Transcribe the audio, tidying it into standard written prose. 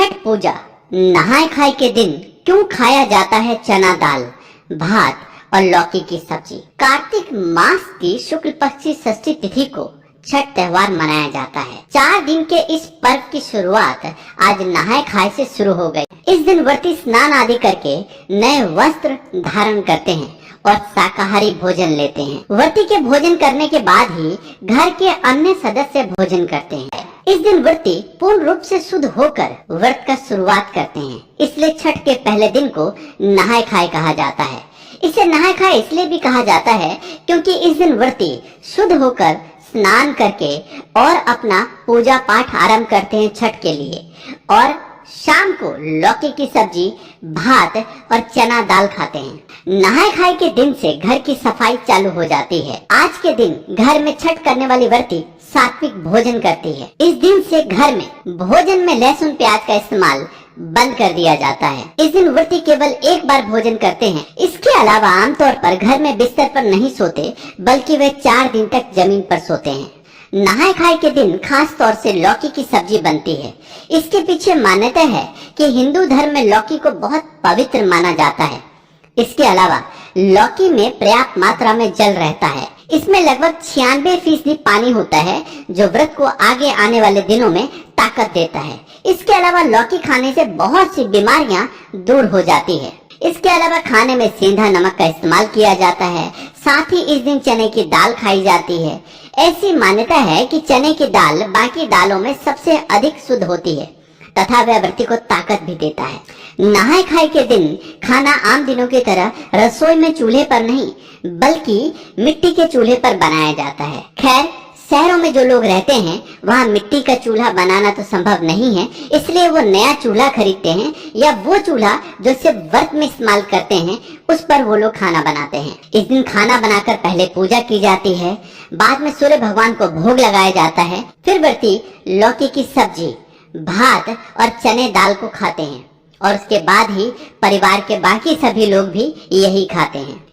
छठ पूजा नहाय खाए के दिन क्यों खाया जाता है चना दाल, भात और लौकी की सब्जी। कार्तिक मास की शुक्ल पक्ष की षष्ठी तिथि को छठ त्योहार मनाया जाता है। 4 दिन के इस पर्व की शुरुआत आज नहाय खाए से शुरू हो गई। इस दिन व्रती स्नान आदि करके नए वस्त्र धारण करते हैं और शाकाहारी भोजन लेते हैं। व्रती के भोजन करने के बाद ही घर के अन्य सदस्य भोजन करते हैं। इस दिन व्रती पूर्ण रूप से शुद्ध होकर व्रत का शुरुआत करते हैं, इसलिए छठ के पहले दिन को नहाय खाए कहा जाता है। इसे नहाय खाए इसलिए भी कहा जाता है क्योंकि इस दिन व्रती शुद्ध होकर स्नान करके और अपना पूजा पाठ आरंभ करते हैं छठ के लिए, और शाम को लौकी की सब्जी, भात और चना दाल खाते हैं। नहाय खाए के दिन से घर की सफाई चालू हो जाती है। आज के दिन घर में छठ करने वाली व्रती सात्विक भोजन करती है। इस दिन से घर में भोजन में लहसुन प्याज का इस्तेमाल बंद कर दिया जाता है। इस दिन व्रती केवल एक बार भोजन करते हैं। इसके अलावा आमतौर पर घर में बिस्तर पर नहीं सोते, बल्कि वे 4 दिन तक जमीन पर सोते हैं। नहाय खाए के दिन खास तौर से लौकी की सब्जी बनती है। इसके पीछे मान्यता है कि हिंदू धर्म में लौकी को बहुत पवित्र माना जाता है। इसके अलावा लौकी में पर्याप्त मात्रा में जल रहता है। इसमें लगभग 96% पानी होता है, जो व्रत को आगे आने वाले दिनों में ताकत देता है। इसके अलावा लौकी खाने से बहुत सी बीमारियां दूर हो जाती है। इसके अलावा खाने में सेंधा नमक का इस्तेमाल किया जाता है। साथ ही इस दिन चने की दाल खाई जाती है। ऐसी मान्यता है कि चने की दाल बाकी दालों में सबसे अधिक शुद्ध होती है तथा वह व्रती को ताकत भी देता है। नहाय खाए के दिन खाना आम दिनों की तरह रसोई में चूल्हे पर नहीं, बल्कि मिट्टी के चूल्हे पर बनाया जाता है। खैर, शहरों में जो लोग रहते हैं वहाँ मिट्टी का चूल्हा बनाना तो संभव नहीं है, इसलिए वो नया चूल्हा खरीदते हैं या वो चूल्हा जो सिर्फ व्रत में इस्तेमाल करते हैं उस पर वो लोग खाना बनाते हैं। इस दिन खाना बनाकर पहले पूजा की जाती है, बाद में सूर्य भगवान को भोग लगाया जाता है। फिर व्रती लौकी की सब्जी, भात और चने दाल को खाते हैं और उसके बाद ही परिवार के बाकी सभी लोग भी यही खाते हैं।